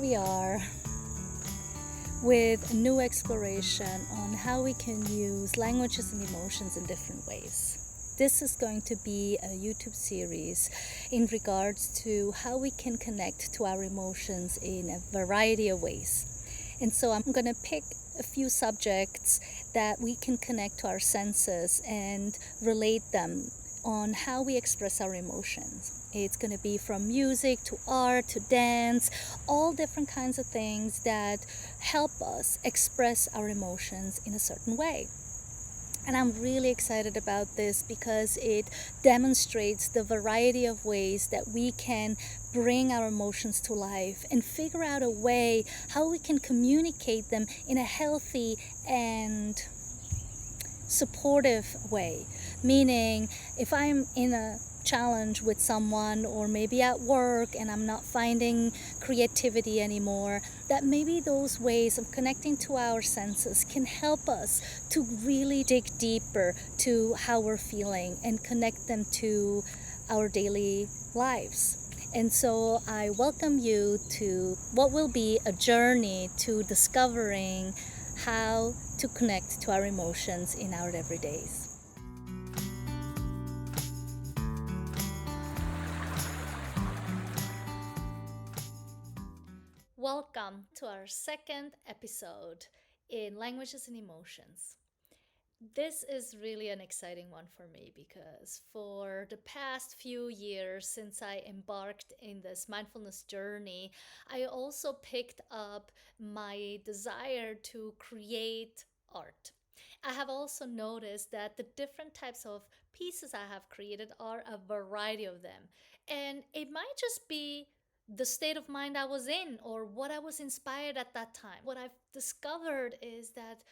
we are with a new exploration on how we can use languages and emotions in different ways. This is going to be a YouTube series in regards to how we can connect to our emotions in a variety of ways. And so I'm going to pick a few subjects that we can connect to our senses and relate them on how we express our emotions. It's going to be from music to art to dance, all different kinds of things that help us express our emotions in a certain way. And I'm really excited about this because it demonstrates the variety of ways that we can bring our emotions to life and figure out a way how we can communicate them in a healthy and supportive way. Meaning, if I'm in a challenge with someone or maybe at work and I'm not finding creativity anymore, that maybe those ways of connecting to our senses can help us to really dig deeper to how we're feeling and connect them to our daily lives. And so I welcome you to what will be a journey to discovering how to connect to our emotions in our everydays. Welcome to our second episode in Languages and Emotions. This is really an exciting one for me because for the past few years since I embarked in this mindfulness journey, I also picked up my desire to create art. I have also noticed that the different types of pieces I have created are a variety of them. And it might just be the state of mind I was in or what I was inspired at that time. What I've discovered is that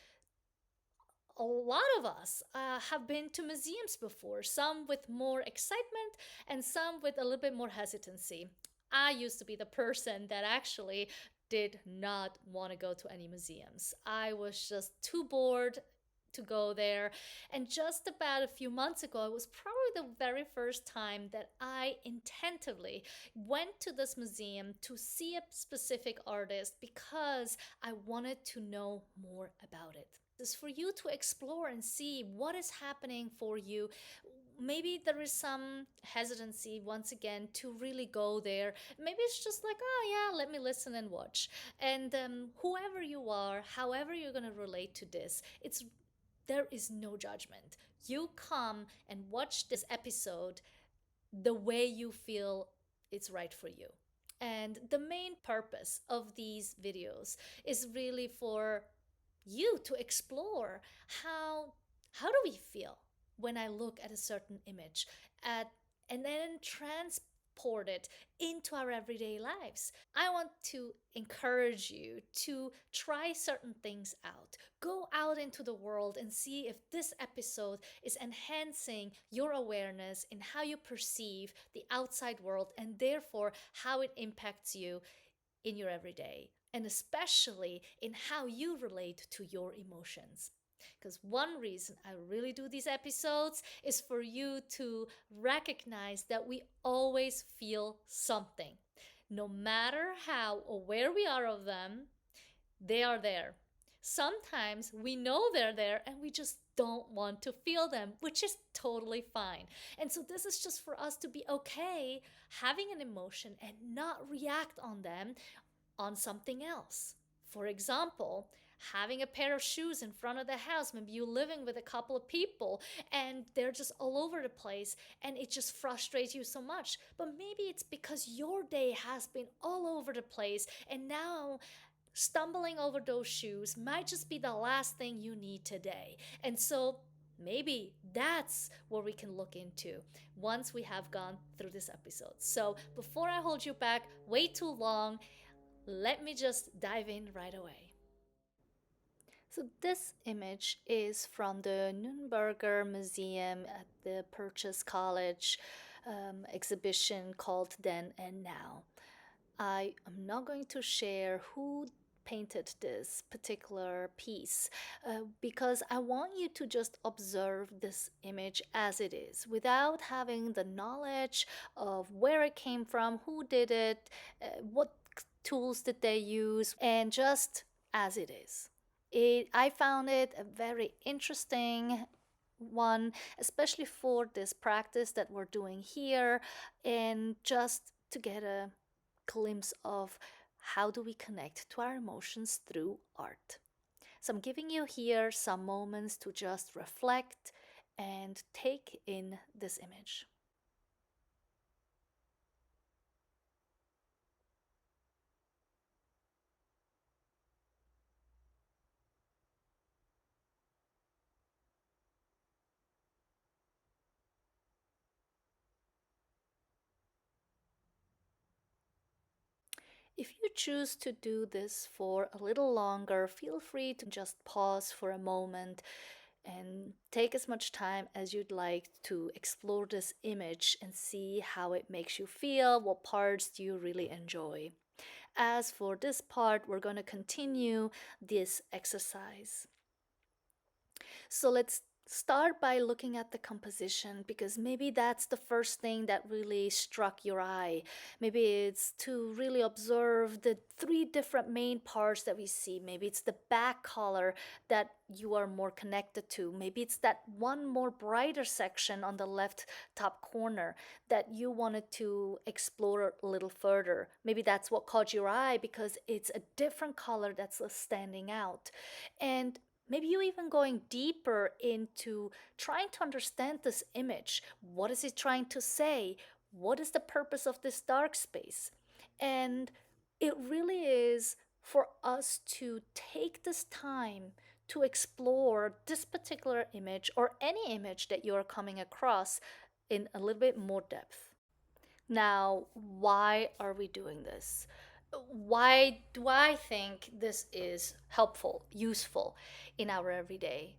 a lot of us have been to museums before, some with more excitement and some with a little bit more hesitancy. I used to be the person that actually did not want to go to any museums. I was just too bored to go there. And just about a few months ago, it was probably the very first time that I intentively went to this museum to see a specific artist because I wanted to know more about it. Is for you to explore and see what is happening for you. Maybe there is some hesitancy once again to really go there. Maybe it's just like, oh yeah, let me listen and watch. And whoever you are, however you're going to relate to this, there is no judgment. You come and watch this episode the way you feel it's right for you. And the main purpose of these videos is really for you to explore how do we feel when I look at a certain image and then transport it into our everyday lives. I want to encourage you to try certain things out. Go out into the world and see if this episode is enhancing your awareness in how you perceive the outside world and therefore how it impacts you in your everyday, and especially in how you relate to your emotions. Because one reason I really do these episodes is for you to recognize that we always feel something. No matter how aware we are of them, they are there. Sometimes we know they're there and we just don't want to feel them, which is totally fine. And so, this is just for us to be okay having an emotion and not react on them on something else. For example, having a pair of shoes in front of the house, maybe you're living with a couple of people and they're just all over the place and it just frustrates you so much. But maybe it's because your day has been all over the place and now stumbling over those shoes might just be the last thing you need today. And so maybe that's what we can look into once we have gone through this episode. So before I hold you back way too long, let me just dive in right away. So this image is from the Neuberger Museum at the Purchase College exhibition called Then and Now. I am not going to share who painted this particular piece because I want you to just observe this image as it is without having the knowledge of where it came from, who did it, what tools did they use, and just as it is. I found it a very interesting one, especially for this practice that we're doing here, and just to get a glimpse of how do we connect to our emotions through art. So I'm giving you here some moments to just reflect and take in this image. If you choose to do this for a little longer, feel free to just pause for a moment and take as much time as you'd like to explore this image and see how it makes you feel, what parts do you really enjoy. As for this part, we're going to continue this exercise. So let's start by looking at the composition, because maybe that's the first thing that really struck your eye. Maybe it's to really observe the three different main parts that we see. Maybe it's the back color that you are more connected to. Maybe it's that one more brighter section on the left top corner that you wanted to explore a little further. Maybe that's what caught your eye because it's a different color that's standing out. And maybe you even going deeper into trying to understand this image. What is it trying to say? What is the purpose of this dark space? And it really is for us to take this time to explore this particular image or any image that you are coming across in a little bit more depth. Now, why are we doing this? Why do I think this is helpful, useful in our everyday?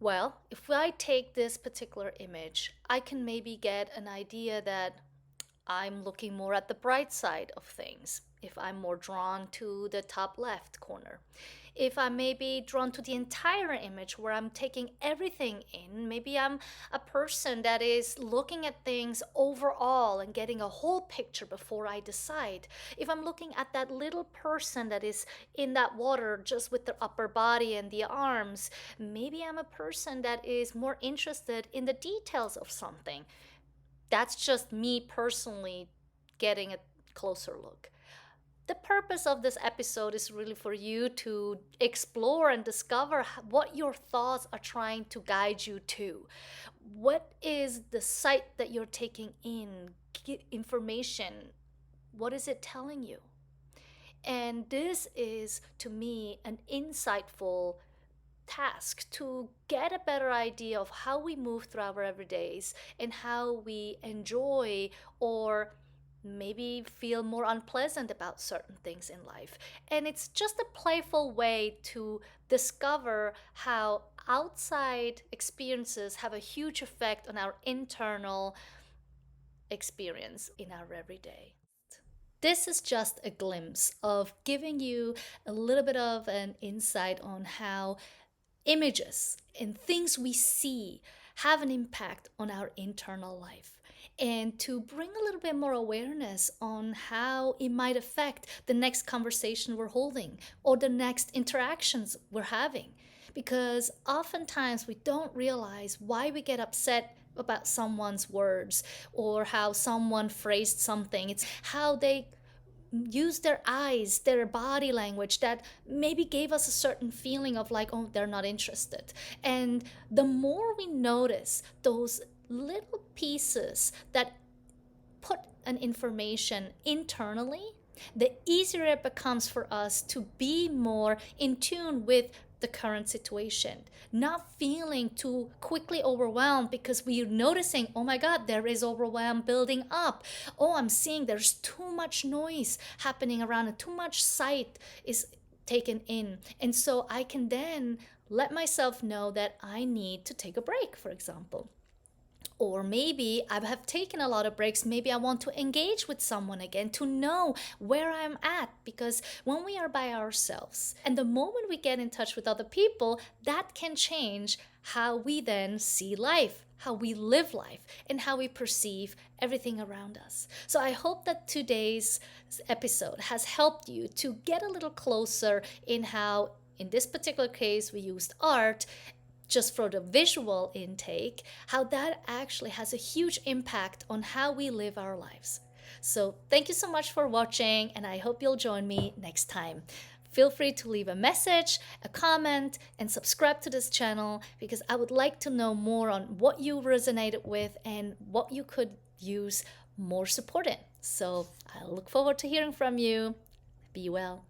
Well, if I take this particular image, I can maybe get an idea that I'm looking more at the bright side of things. If I'm more drawn to the top left corner, if I may be drawn to the entire image where I'm taking everything in, maybe I'm a person that is looking at things overall and getting a whole picture before I decide. If I'm looking at that little person that is in that water just with their upper body and the arms, maybe I'm a person that is more interested in the details of something. That's just me personally getting a closer look. The purpose of this episode is really for you to explore and discover what your thoughts are trying to guide you to. What is the sight that you're taking in? Information. What is it telling you? And this is, to me, an insightful task to get a better idea of how we move through our everydays and how we enjoy or maybe feel more unpleasant about certain things in life. And it's just a playful way to discover how outside experiences have a huge effect on our internal experience in our everyday. This is just a glimpse of giving you a little bit of an insight on how images and things we see have an impact on our internal life, and to bring a little bit more awareness on how it might affect the next conversation we're holding or the next interactions we're having. Because oftentimes we don't realize why we get upset about someone's words or how someone phrased something. It's how they use their eyes, their body language that maybe gave us a certain feeling of like, oh, they're not interested. And the more we notice those little pieces that put an information internally, the easier it becomes for us to be more in tune with the current situation, not feeling too quickly overwhelmed because we're noticing, oh my God, there is overwhelm building up. Oh, I'm seeing there's too much noise happening around and too much sight is taken in. And so I can then let myself know that I need to take a break, for example. Or maybe I have taken a lot of breaks. Maybe I want to engage with someone again to know where I'm at. Because when we are by ourselves, and the moment we get in touch with other people, that can change how we then see life, how we live life, and how we perceive everything around us. So I hope that today's episode has helped you to get a little closer in how, in this particular case, we used art just for the visual intake, how that actually has a huge impact on how we live our lives. So, thank you so much for watching, and I hope you'll join me next time. Feel free to leave a message, a comment, and subscribe to this channel because I would like to know more on what you resonated with and what you could use more support in. So, I look forward to hearing from you. Be well.